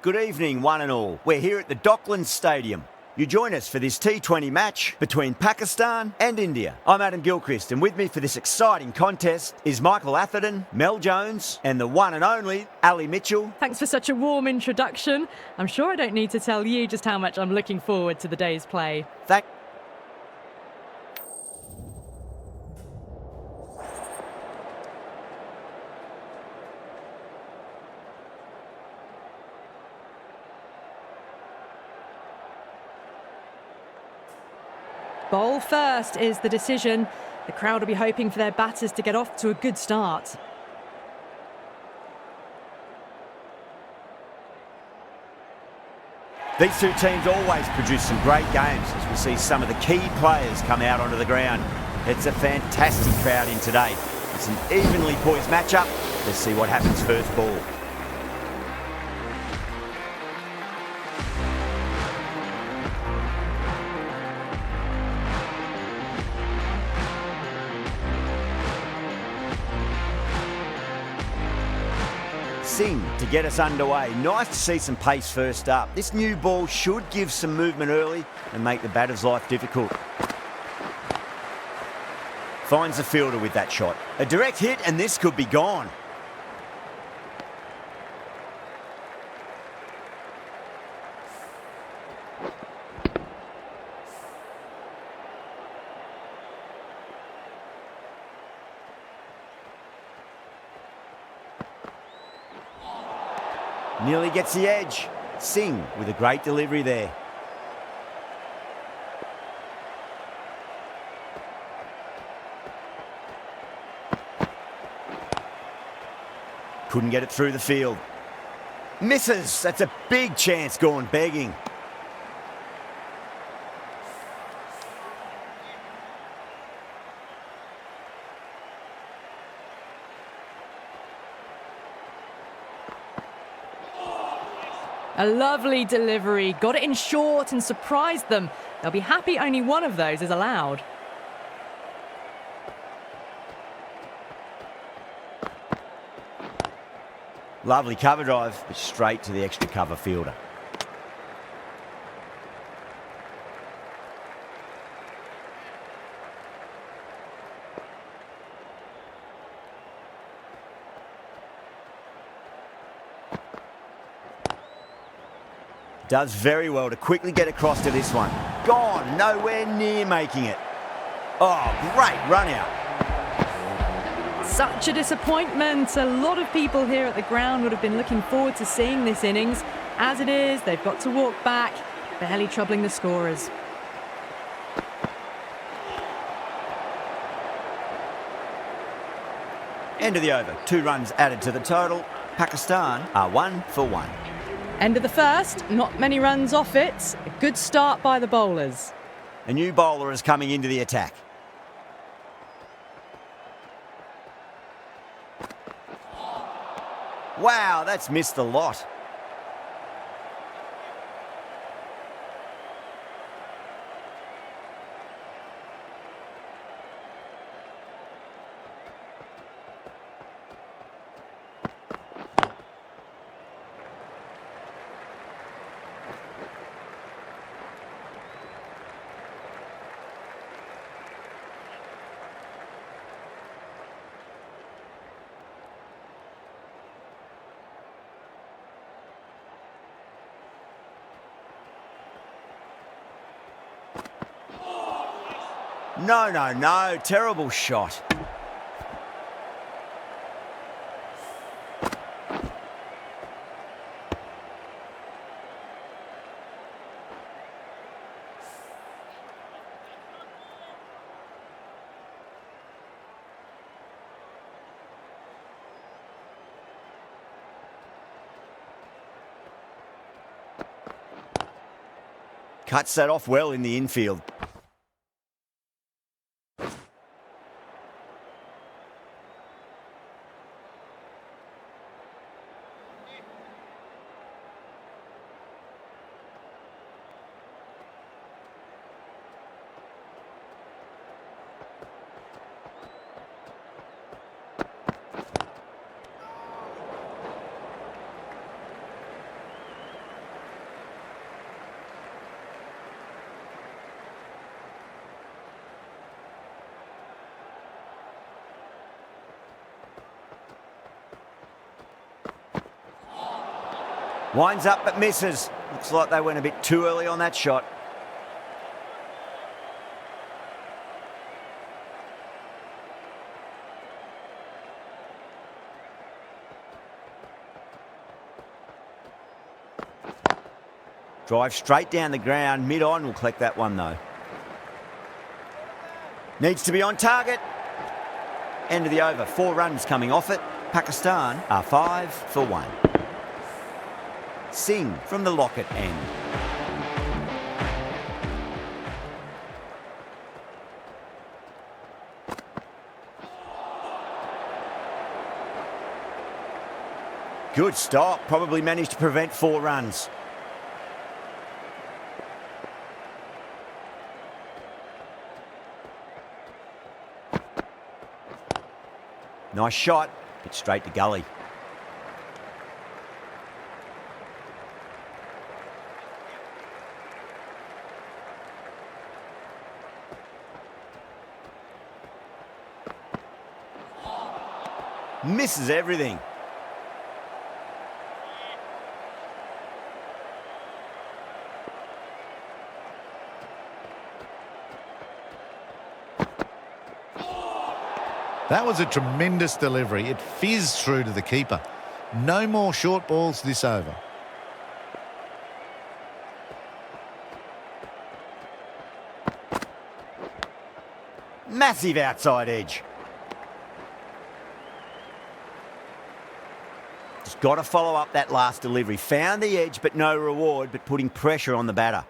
Good evening, one and all. We're here at the Docklands Stadium. You join us for this T20 match between Pakistan and India. I'm Adam Gilchrist, and with me for this exciting contest is Michael Atherton, Mel Jones, and the one and only Ali Mitchell. Thanks for such a warm introduction. I'm sure I don't need to tell you just how much I'm looking forward to the day's play. Bowl first is the decision. The crowd will be hoping for their batters to get off to a good start. These two teams always produce some great games as we see some of the key players come out onto the ground. It's a fantastic crowd in today. It's an evenly poised matchup. Let's see what happens first ball. Singh to get us underway. Nice to see some pace first up. This new ball should give some movement early and make the batter's life difficult. Finds the fielder with that shot. A direct hit and this could be gone. Nearly gets the edge. Singh with a great delivery there. Couldn't get it through the field. Misses. That's a big chance gone begging. A lovely delivery, got it in short and surprised them. They'll be happy only one of those is allowed. Lovely cover drive, but straight to the extra cover fielder. Does very well to quickly get across to this one. Gone, nowhere near making it. Oh, great run out. Such a disappointment. A lot of people here at the ground would have been looking forward to seeing this innings. As it is, they've got to walk back, barely troubling the scorers. End of the over. 2 runs added to the total. Pakistan are 1 for 1. End of the first, not many runs off it. A good start by the bowlers. A new bowler is coming into the attack. Wow, that's missed a lot. No, terrible shot. Cuts that off well in the infield. Winds up but misses. Looks like they went a bit too early on that shot. Drive straight down the ground. Mid-on will collect that one though. Needs to be on target. End of the over. 4 runs coming off it. Pakistan are 5 for 1. Singh from the locket end. Good stop. Probably managed to prevent 4 runs. Nice shot, but straight to gully. Misses everything. That was a tremendous delivery. It fizzed through to the keeper. No more short balls this over. Massive outside edge. Just got to follow up that last delivery. Found the edge, but no reward, but putting pressure on the batter.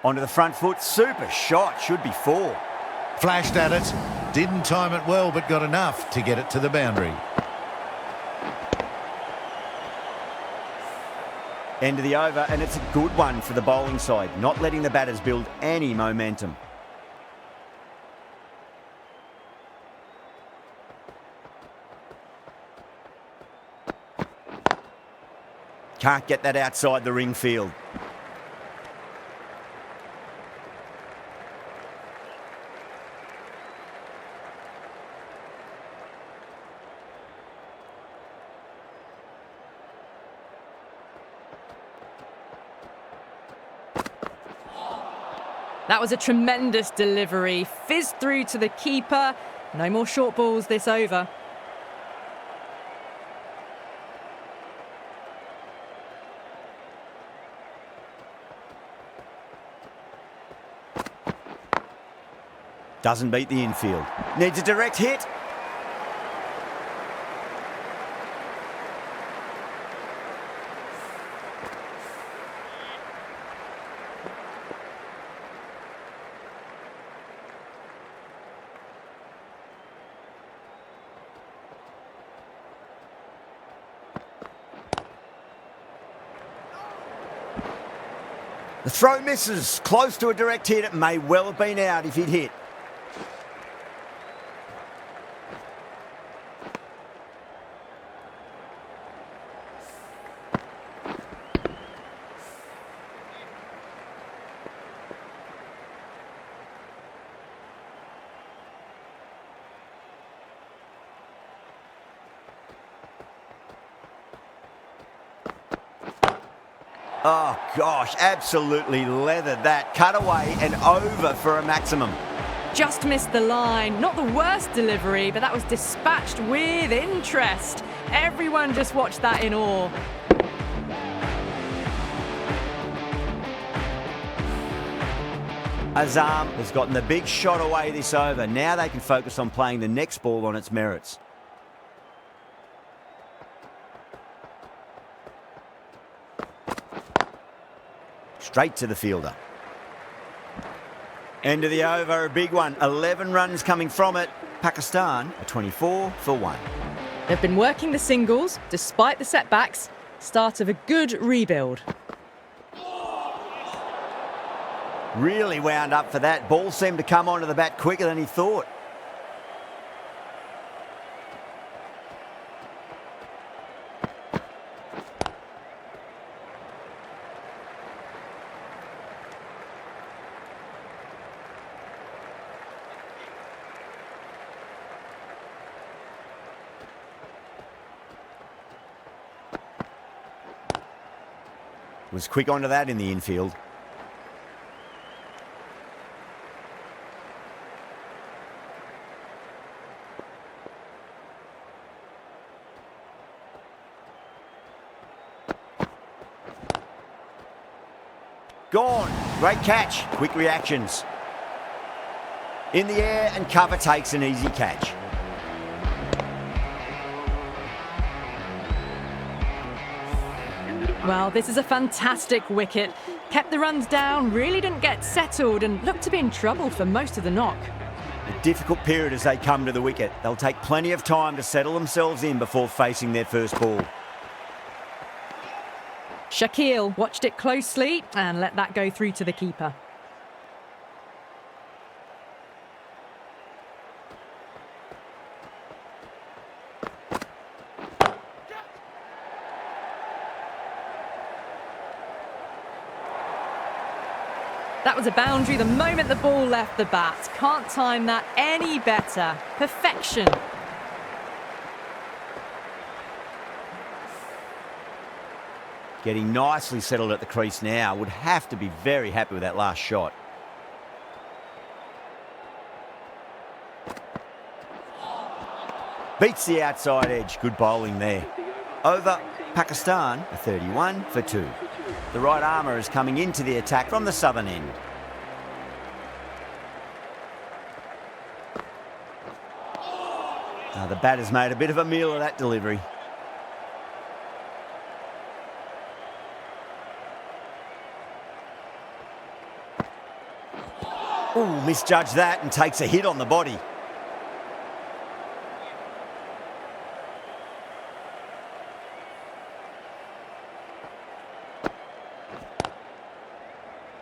Onto the front foot, super shot, should be 4. Flashed at it, didn't time it well, but got enough to get it to the boundary. End of the over, and it's a good one for the bowling side, not letting the batters build any momentum. Can't get that outside the ring field. That was a tremendous delivery. Fizzed through to the keeper. No more short balls this over. Doesn't beat the infield. Needs a direct hit. The throw misses. Close to a direct hit. It may well have been out if he'd hit. Oh, gosh, absolutely leathered that. Cut away and over for a maximum. Just missed the line. Not the worst delivery, but that was dispatched with interest. Everyone just watched that in awe. Azam has gotten the big shot away this over. Now they can focus on playing the next ball on its merits. Straight to the fielder. End of the over, a big one. 11 runs coming from it. Pakistan are 24 for 1. They've been working the singles despite the setbacks. Start of a good rebuild. Really wound up for that. Ball seemed to come onto the bat quicker than he thought. Was quick onto that in the infield. Gone. Great catch. Quick reactions. In the air and cover takes an easy catch. Well, this is a fantastic wicket. Kept the runs down, really didn't get settled and looked to be in trouble for most of the knock. A difficult period as they come to the wicket. They'll take plenty of time to settle themselves in before facing their first ball. Shakeel watched it closely and let that go through to the keeper. That was a boundary the moment the ball left the bat. Can't time that any better. Perfection. Getting nicely settled at the crease now. Would have to be very happy with that last shot. Beats the outside edge. Good bowling there. Over Pakistan, a 31 for 2. The right armour is coming into the attack from the southern end. The batter's made a bit of a meal of that delivery. Ooh, misjudged that and takes a hit on the body.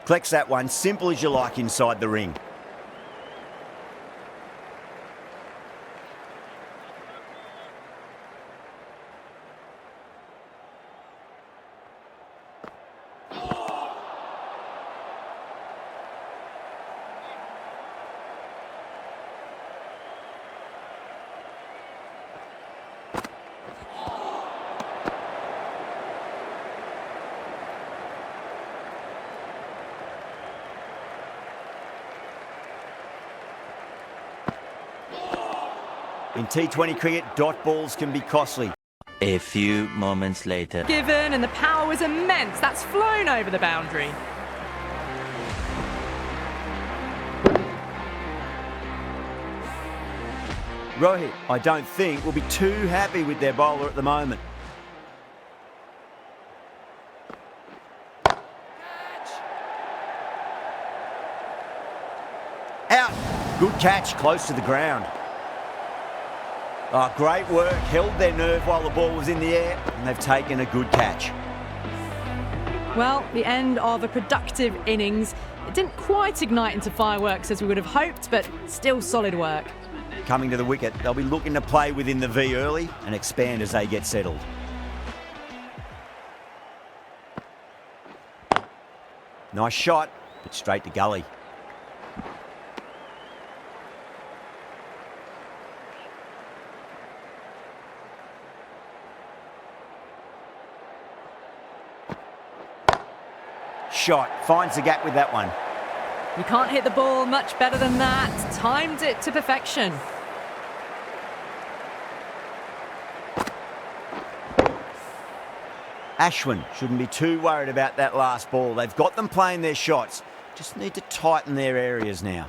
Collects that one, simple as you like inside the ring. In T20 cricket, dot balls can be costly. A few moments later. Given, and the power was immense. That's flown over the boundary. Rohit, I don't think, will be too happy with their bowler at the moment. Out. Good catch, close to the ground. Oh, great work. Held their nerve while the ball was in the air, and they've taken a good catch. Well, the end of a productive innings. It didn't quite ignite into fireworks as we would have hoped, but still solid work. Coming to the wicket, they'll be looking to play within the V early and expand as they get settled. Nice shot, but straight to gully. Shot, finds the gap with that one. You can't hit the ball much better than that. Timed it to perfection. Ashwin shouldn't be too worried about that last ball. They've got them playing their shots. Just need to tighten their areas now.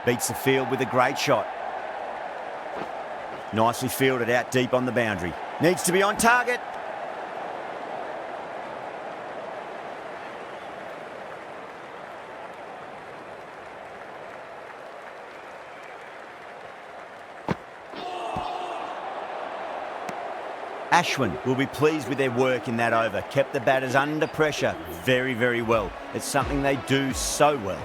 Beats the field with a great shot. Nicely fielded out deep on the boundary. Needs to be on target. Ashwin will be pleased with their work in that over. Kept the batters under pressure very, very well. It's something they do so well.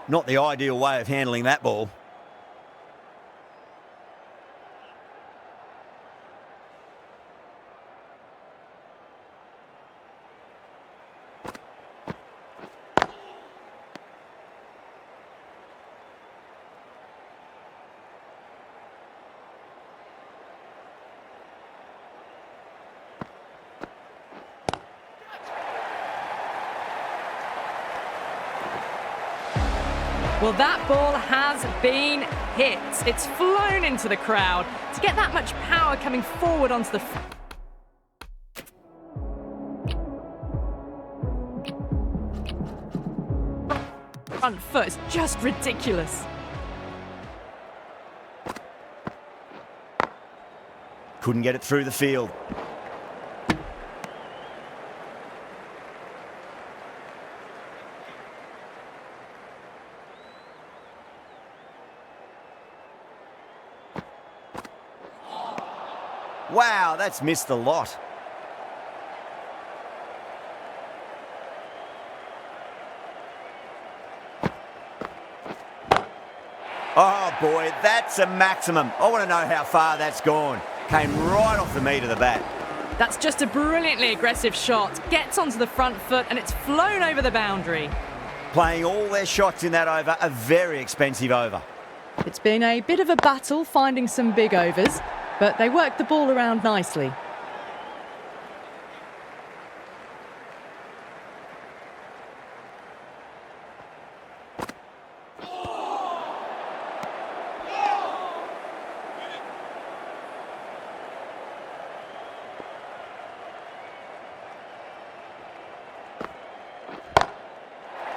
Not the ideal way of handling that ball. Well, that ball has been hit. It's flown into the crowd. To get that much power coming forward onto the front foot is just ridiculous. Couldn't get it through the field. Wow, that's missed a lot. Oh boy, that's a maximum. I want to know how far that's gone. Came right off the meat of the bat. That's just a brilliantly aggressive shot. Gets onto the front foot and it's flown over the boundary. Playing all their shots in that over, a very expensive over. It's been a bit of a battle finding some big overs, but they worked the ball around nicely.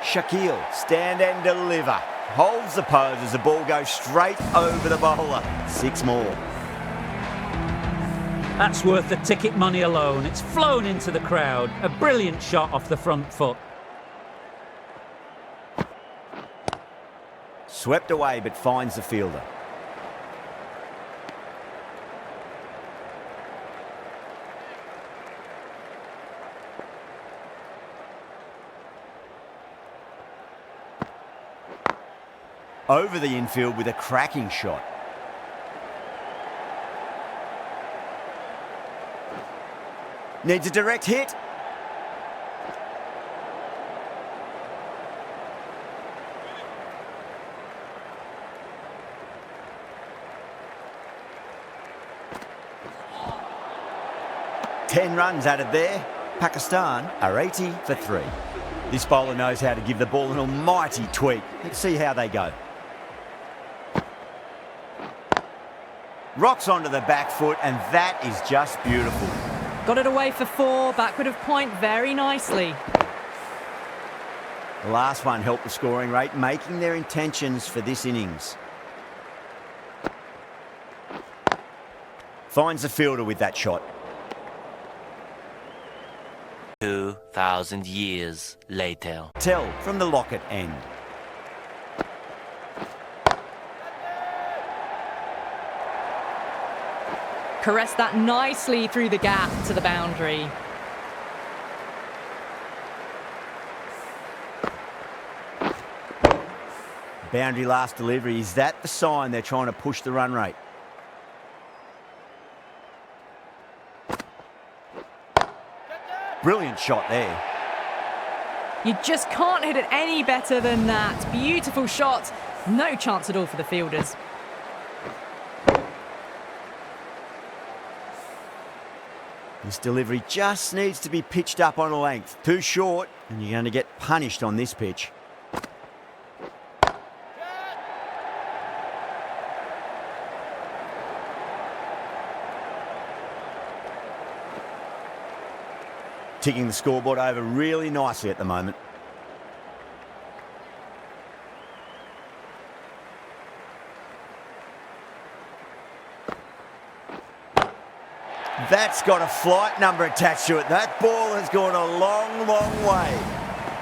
Shakeel, stand and deliver. Holds the pose as the ball goes straight over the bowler. 6 more. That's worth the ticket money alone. It's flown into the crowd. A brilliant shot off the front foot. Swept away but finds the fielder. Over the infield with a cracking shot. Needs a direct hit. Ten runs added there. Pakistan are 80 for 3. This bowler knows how to give the ball an almighty tweak. Let's see how they go. Rocks onto the back foot, and that is just beautiful. Got it away for 4, backward of point very nicely. The last one helped the scoring rate, making their intentions for this innings. Finds the fielder with that shot. 2,000 years later. Tell from the locket end. Caressed that nicely through the gap to the boundary. Boundary last delivery. Is that the sign they're trying to push the run rate? Brilliant shot there. You just can't hit it any better than that. Beautiful shot. No chance at all for the fielders. This delivery just needs to be pitched up on a length. Too short, and you're going to get punished on this pitch. Ticking the scoreboard over really nicely at the moment. That's got a flight number attached to it. That ball has gone a long, long way.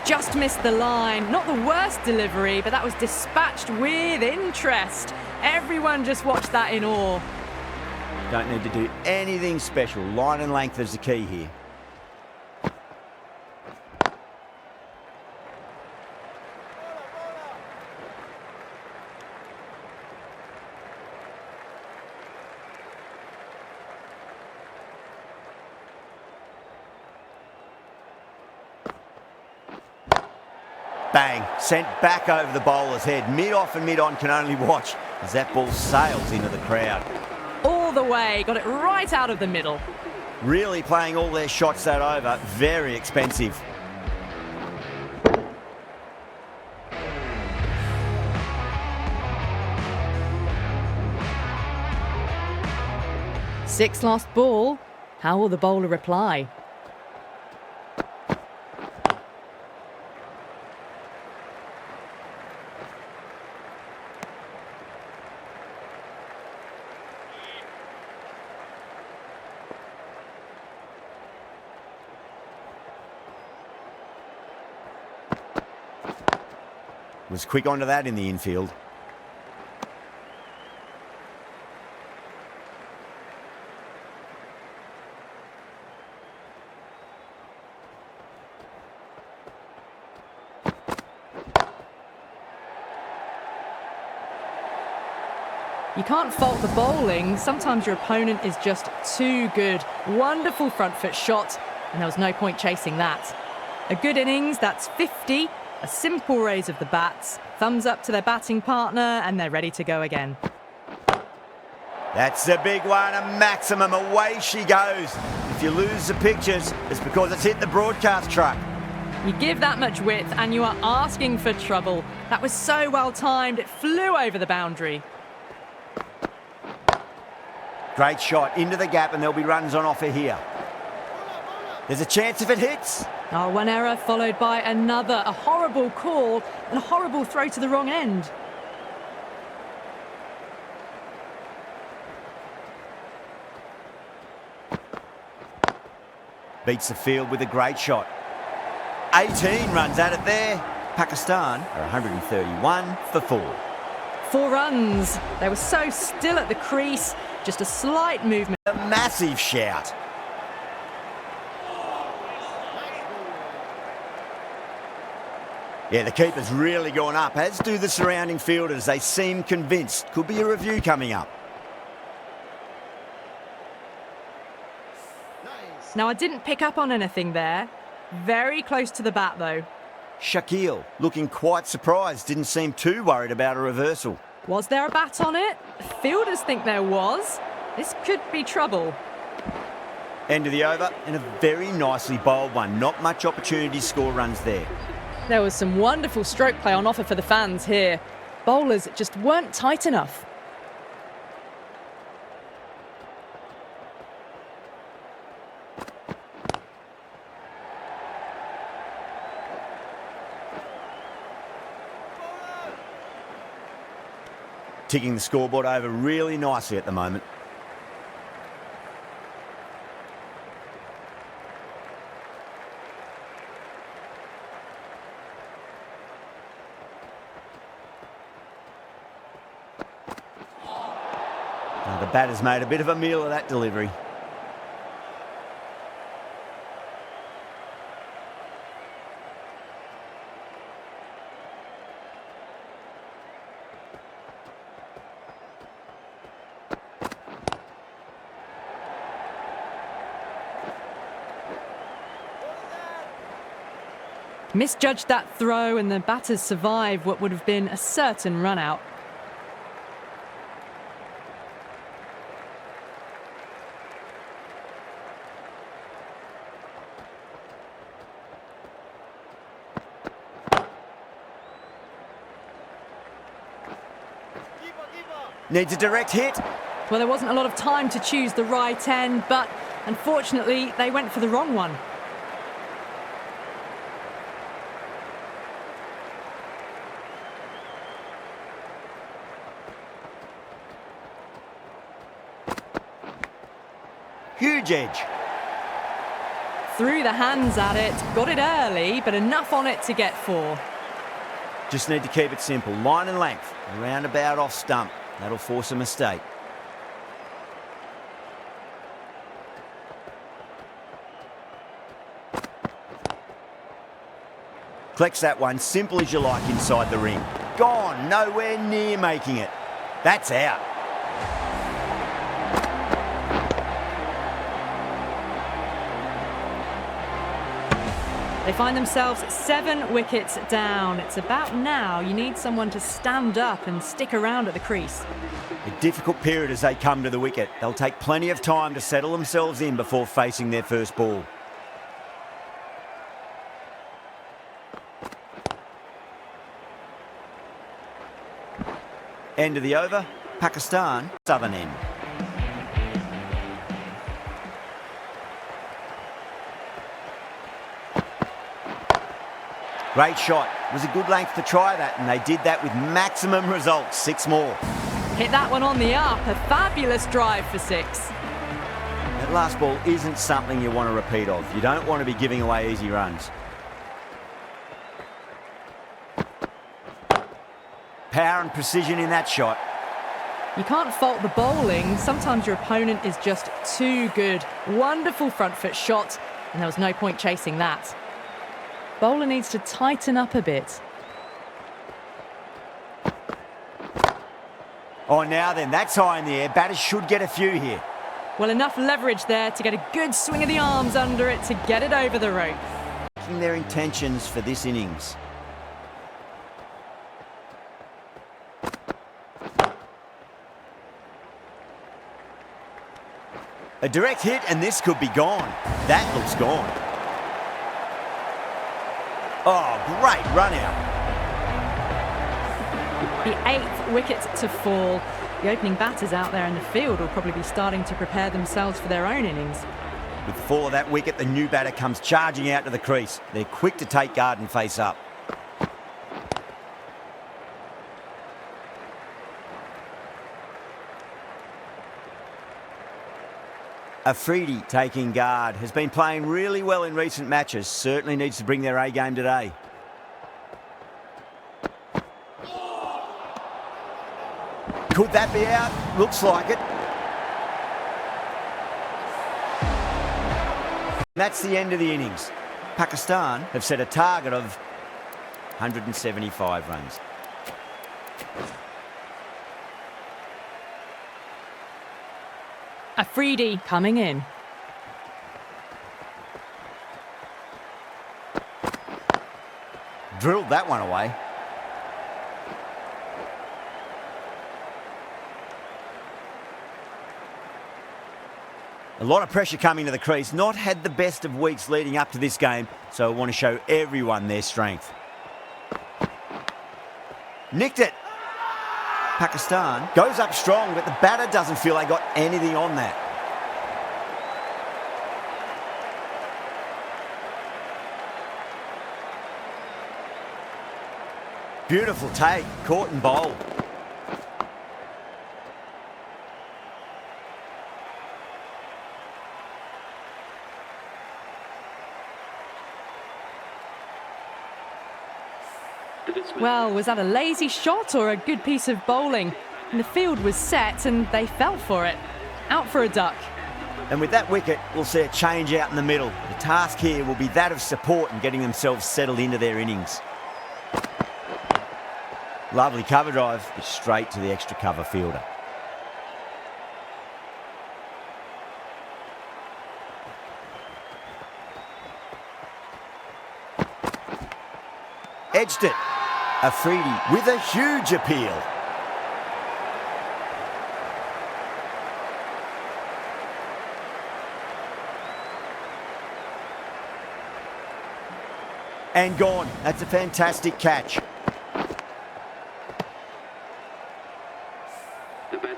Just missed the line. Not the worst delivery, but that was dispatched with interest. Everyone just watched that in awe. Don't need to do anything special. Line and length is the key here. Bang, sent back over the bowler's head. Mid-off and mid-on can only watch as that ball sails into the crowd. All the way, got it right out of the middle. Really playing all their shots that over. Very expensive. 6 lost ball. How will the bowler reply? Was quick onto that in the infield. You can't fault the bowling. Sometimes your opponent is just too good. Wonderful front foot shot, and there was no point chasing that. A good innings, that's 50. A simple raise of the bats. Thumbs up to their batting partner, and they're ready to go again. That's a big one, a maximum. Away she goes. If you lose the pictures, it's because it's hit the broadcast truck. You give that much width, and you are asking for trouble. That was so well timed, it flew over the boundary. Great shot into the gap, and there'll be runs on offer here. There's a chance if it hits. Oh, one error followed by another. A horrible call and a horrible throw to the wrong end. Beats the field with a great shot. 18 runs at it there. Pakistan are 131 for 4. 4 runs. They were so still at the crease. Just a slight movement. A massive shout. Yeah, the keeper's really gone up, as do the surrounding fielders. They seem convinced. Could be a review coming up. Now, I didn't pick up on anything there. Very close to the bat, though. Shakeel looking quite surprised. Didn't seem too worried about a reversal. Was there a bat on it? The fielders think there was. This could be trouble. End of the over, and a very nicely bowled one. Not much opportunity to score runs there. There was some wonderful stroke play on offer for the fans here. Bowlers just weren't tight enough. Ticking the scoreboard over really nicely at the moment. Now the batter's made a bit of a meal of that delivery. Misjudged that throw, and the batters survive what would have been a certain run-out. Needs a direct hit. Well, there wasn't a lot of time to choose the right end, but unfortunately, they went for the wrong one. Huge edge. Threw the hands at it, got it early, but enough on it to get 4. Just need to keep it simple. Line and length. Around about off stump. That'll force a mistake. Collects that one simple as you like inside the ring. Gone, nowhere near making it. That's out. They find themselves 7 wickets down. It's about now you need someone to stand up and stick around at the crease. A difficult period as they come to the wicket. They'll take plenty of time to settle themselves in before facing their first ball. End of the over, Pakistan, southern end. Great shot. It was a good length to try that, and they did that with maximum results. 6 more. Hit that one on the up. A fabulous drive for 6. That last ball isn't something you want to repeat of. You don't want to be giving away easy runs. Power and precision in that shot. You can't fault the bowling. Sometimes your opponent is just too good. Wonderful front foot shot, and there was no point chasing that. Bowler needs to tighten up a bit. Oh, now then, that's high in the air. Batters should get a few here. Well, enough leverage there to get a good swing of the arms under it to get it over the rope. Checking their intentions for this innings. A direct hit, and this could be gone. That looks gone. Oh, great run out. The 8th wicket to fall. The opening batters out there in the field will probably be starting to prepare themselves for their own innings. With the fall of that wicket, the new batter comes charging out to the crease. They're quick to take guard and face up. Afridi taking guard. Has been playing really well in recent matches. Certainly needs to bring their A game today. Could that be out? Looks like it. That's the end of the innings. Pakistan have set a target of 175 runs. Afridi coming in. Drilled that one away. A lot of pressure coming to the crease. Not had the best of weeks leading up to this game, so I want to show everyone their strength. Nicked it. Pakistan goes up strong, but the batter doesn't feel they got anything on that. Beautiful take, caught and bowled. Well, was that a lazy shot or a good piece of bowling? And the field was set and they fell for it. Out for a duck. And with that wicket, we'll see a change out in the middle. The task here will be that of support and getting themselves settled into their innings. Lovely cover drive, but straight to the extra cover fielder. Edged it. Afridi with a huge appeal. And gone. That's a fantastic catch.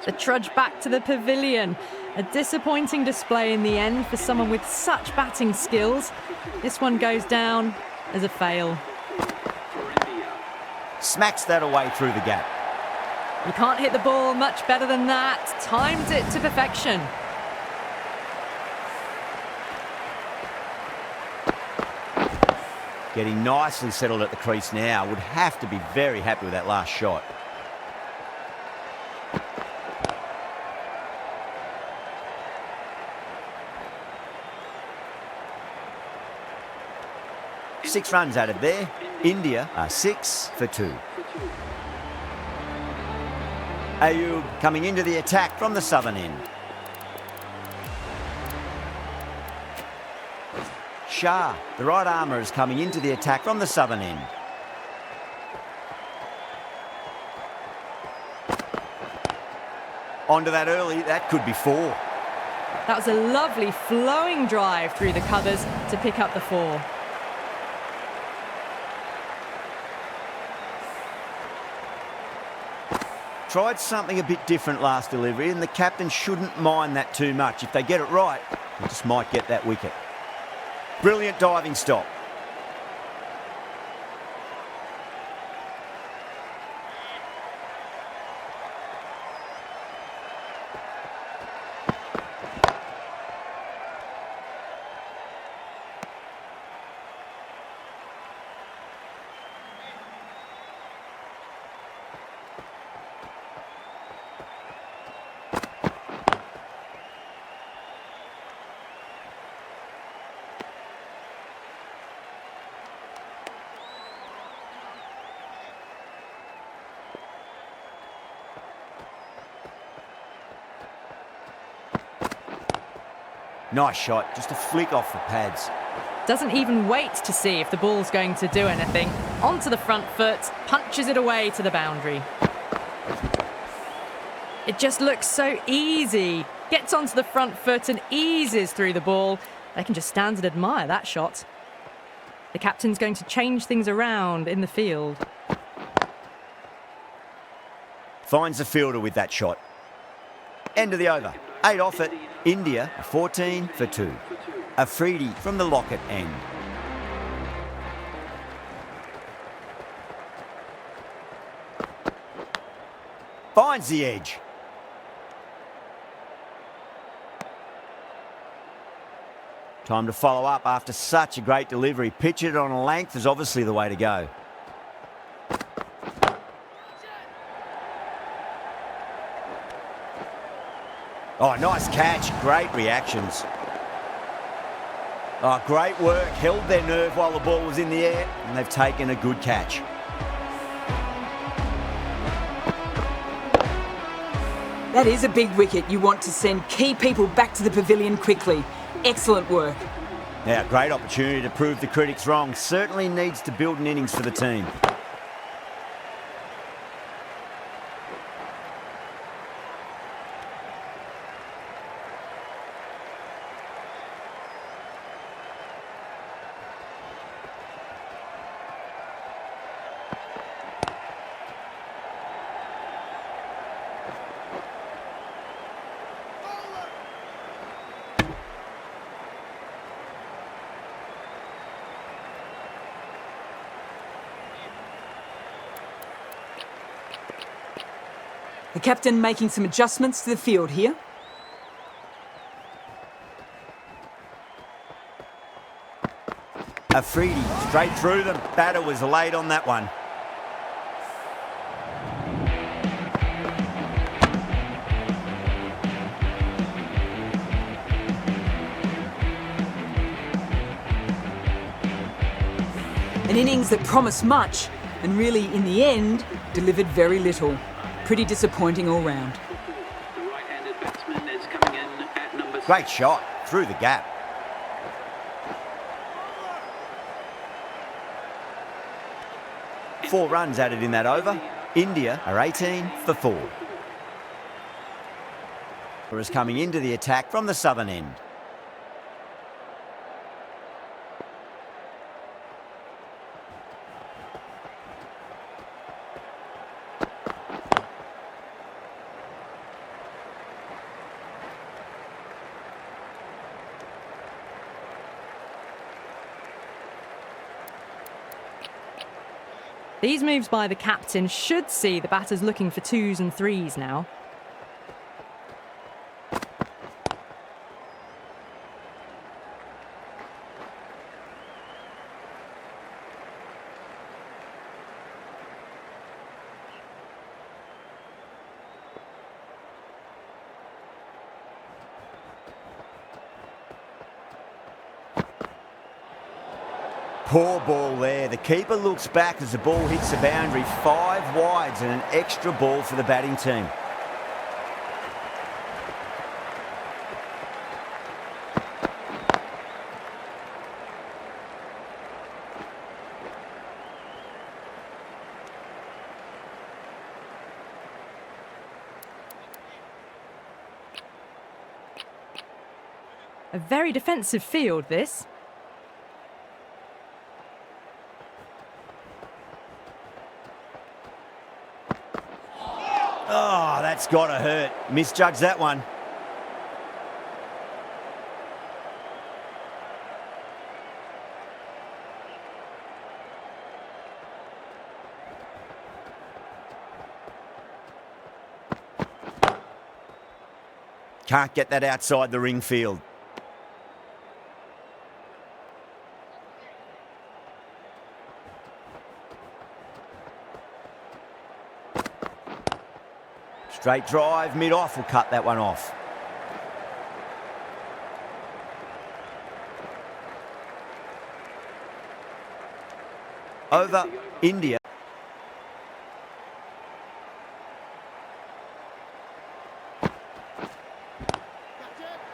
The trudge back to the pavilion. A disappointing display in the end for someone with such batting skills. This one goes down as a fail. Smacks that away through the gap. You can't hit the ball much better than that. Timed it to perfection. Getting nicely settled at the crease now. Would have to be very happy with that last shot. Six runs added there. India are 6 for 2. Ayub coming into the attack from the southern end. Shah, the right armour, is coming into the attack from the southern end. Onto that early, that could be 4. That was a lovely flowing drive through the covers to pick up the 4. Tried something a bit different last delivery, and the captain shouldn't mind that too much. If they get it right, they just might get that wicket. Brilliant diving stop. Nice shot, just a flick off the pads. Doesn't even wait to see if the ball's going to do anything. Onto the front foot, punches it away to the boundary. It just looks so easy. Gets onto the front foot and eases through the ball. They can just stand and admire that shot. The captain's going to change things around in the field. Finds the fielder with that shot. End of the over. 8 off it. India 14 for 2. Afridi from the locket end. Finds the edge. Time to follow up after such a great delivery. Pitch it on a length is obviously the way to go. Oh, nice catch. Great reactions. Oh, great work. Held their nerve while the ball was in the air, and they've taken a good catch. That is a big wicket. You want to send key people back to the pavilion quickly. Excellent work. Now, great opportunity to prove the critics wrong. Certainly needs to build an innings for the team. The captain making some adjustments to the field here. Afridi straight through them. Batter was late on that one. An innings that promised much and really, in the end, delivered very little. Pretty disappointing all round. The right-handed batsman is coming in at number 6. Great shot through the gap. Four runs added in that over. India are 18 for 4. Is coming into the attack from the southern end. These moves by the captain should see the batters looking for 2s and 3s now. Poor ball there. The keeper looks back as the ball hits the boundary. 5 wides and an extra ball for the batting team. A very defensive field, this. Oh, that's got to hurt. Misjudged that one. Can't get that outside the ring field. Straight drive, mid-off will cut that one off. Over, India.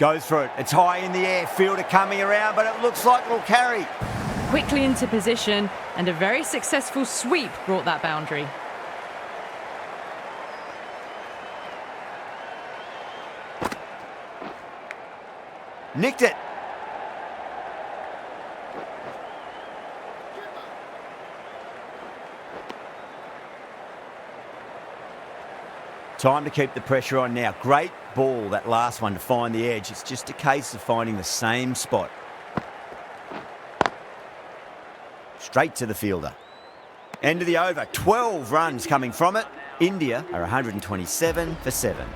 Goes for it. It's high in the air. Fielder coming around, but it looks like it'll carry. Quickly into position, and a very successful sweep brought that boundary. Nicked it. Time to keep the pressure on now. Great ball, that last one, to find the edge. It's just a case of finding the same spot. Straight to the fielder. End of the over. 12 runs coming from it. India are 127 for 7.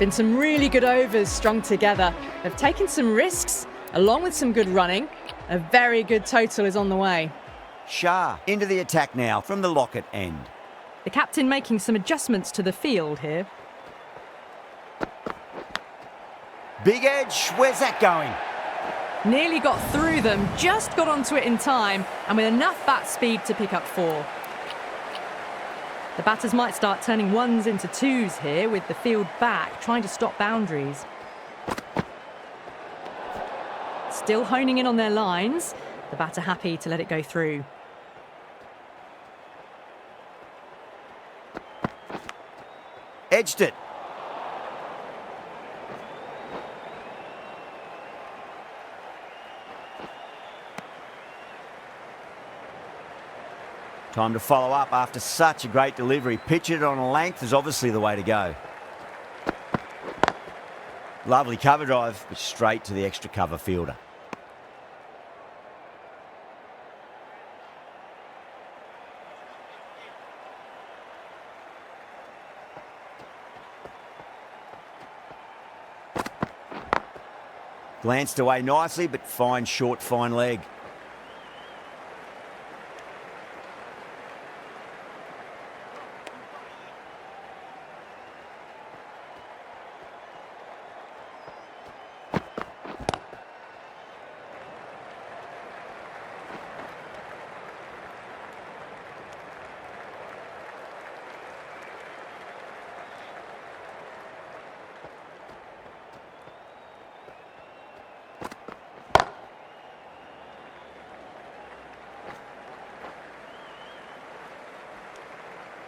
Been some really good overs strung together. They've taken some risks, along with some good running. A very good total is on the way. Shah into the attack now from the Lockett end. The captain making some adjustments to the field here. Big edge. Where's that going? Nearly got through them, just got onto it in time, and with enough bat speed to pick up 4. The batters might start turning ones into twos here with the field back, trying to stop boundaries. Still honing in on their lines. The batter happy to let it go through. Edged it. Time to follow up after such a great delivery. Pitch it on a length is obviously the way to go. Lovely cover drive, but straight to the extra cover fielder. Glanced away nicely, but fine short, fine leg.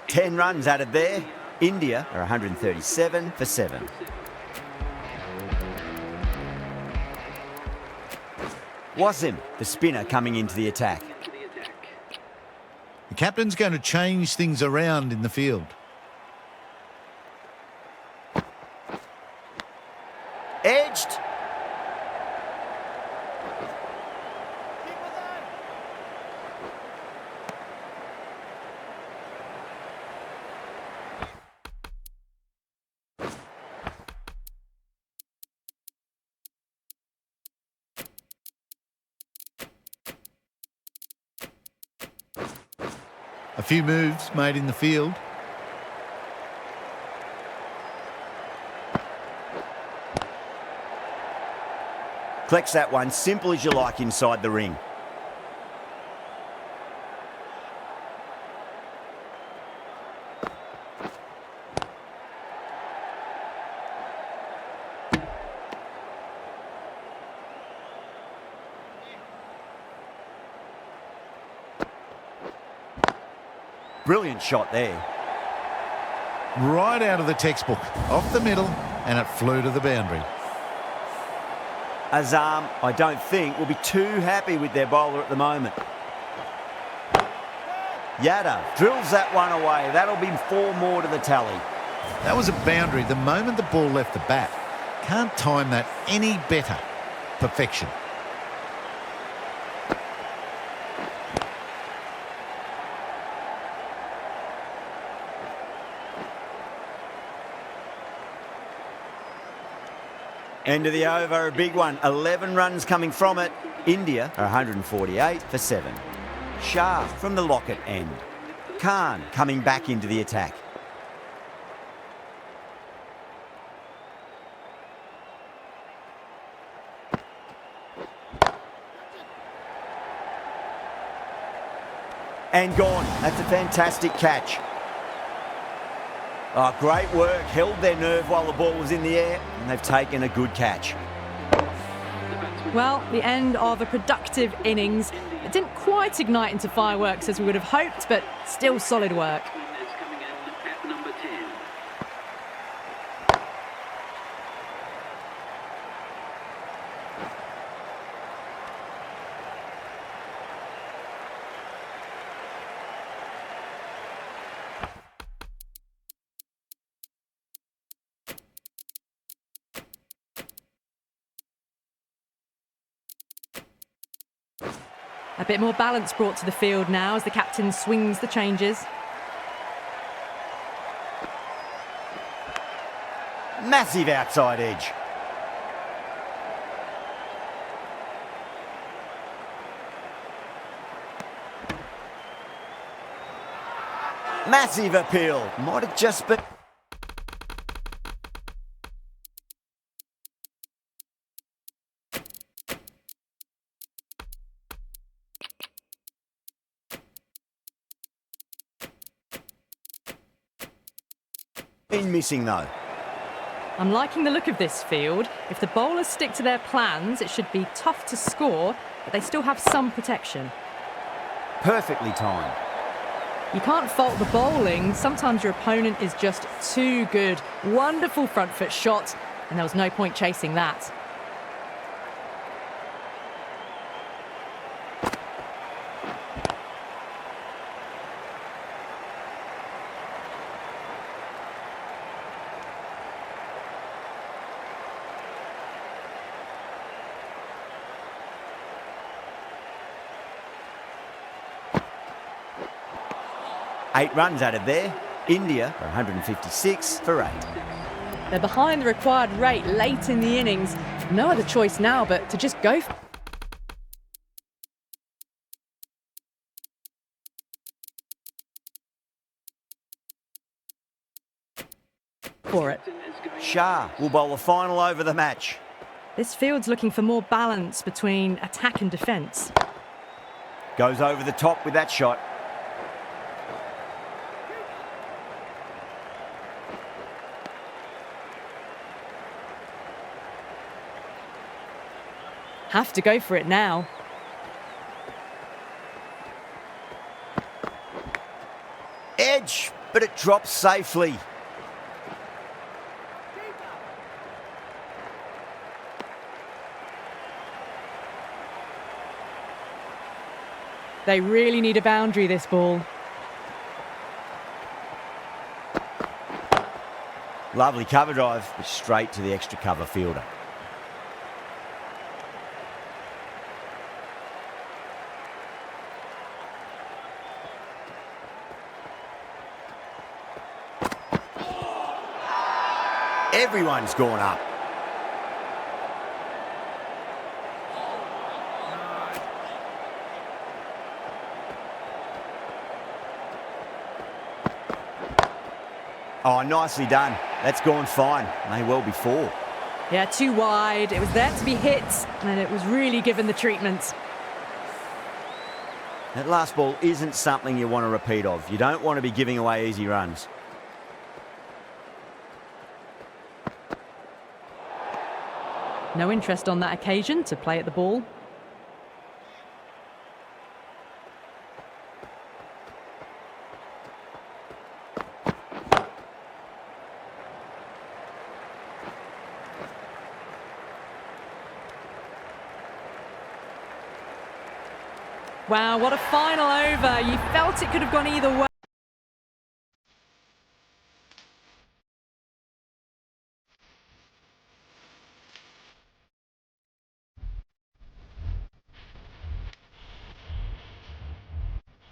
Ten runs added there. India are 137 for 7. Wasim, the spinner, coming into the attack. The captain's going to change things around in the field. Edged. A few moves made in the field. Collects that one, simple as you like, inside the ring. Brilliant shot there. Right out of the textbook, off the middle, and it flew to the boundary. Azam, I don't think, will be too happy with their bowler at the moment. Yadav drills that one away. That'll be 4 more to the tally. That was a boundary the moment the ball left the bat. Can't time that any better. Perfection. End of the over, a big one. 11 runs coming from it. India are 148 for 7. Shah from the Lockett end. Khan coming back into the attack. And gone. That's a fantastic catch. Oh, great work. Held their nerve while the ball was in the air, and they've taken a good catch. Well, the end of a productive innings. It didn't quite ignite into fireworks as we would have hoped, but still solid work. Is coming in at number 10. A bit more balance brought to the field now as the captain swings the changes. Massive outside edge. Massive appeal. Might have just been... been missing though. I'm liking the look of this field. If the bowlers stick to their plans, it should be tough to score, but they still have some protection. Perfectly timed. You can't fault the bowling. Sometimes your opponent is just too good. Wonderful front foot shot, and there was no point chasing that. Eight runs added there. India are 156 for 8. They're behind the required rate late in the innings. No other choice now but to just go for it. Shah will bowl the final over the match. This field's looking for more balance between attack and defence. Goes over the top with that shot. Have to go for it now. Edge, but it drops safely. They really need a boundary, this ball. Lovely cover drive, but straight to the extra cover fielder. Everyone's gone up. Oh, nicely done. That's gone fine. May well be 4. Yeah, too wide. It was there to be hit, and it was really given the treatment. That last ball isn't something you want to repeat of. You don't want to be giving away easy runs. No interest on that occasion to play at the ball. Wow, what a final over. You felt it could have gone either way.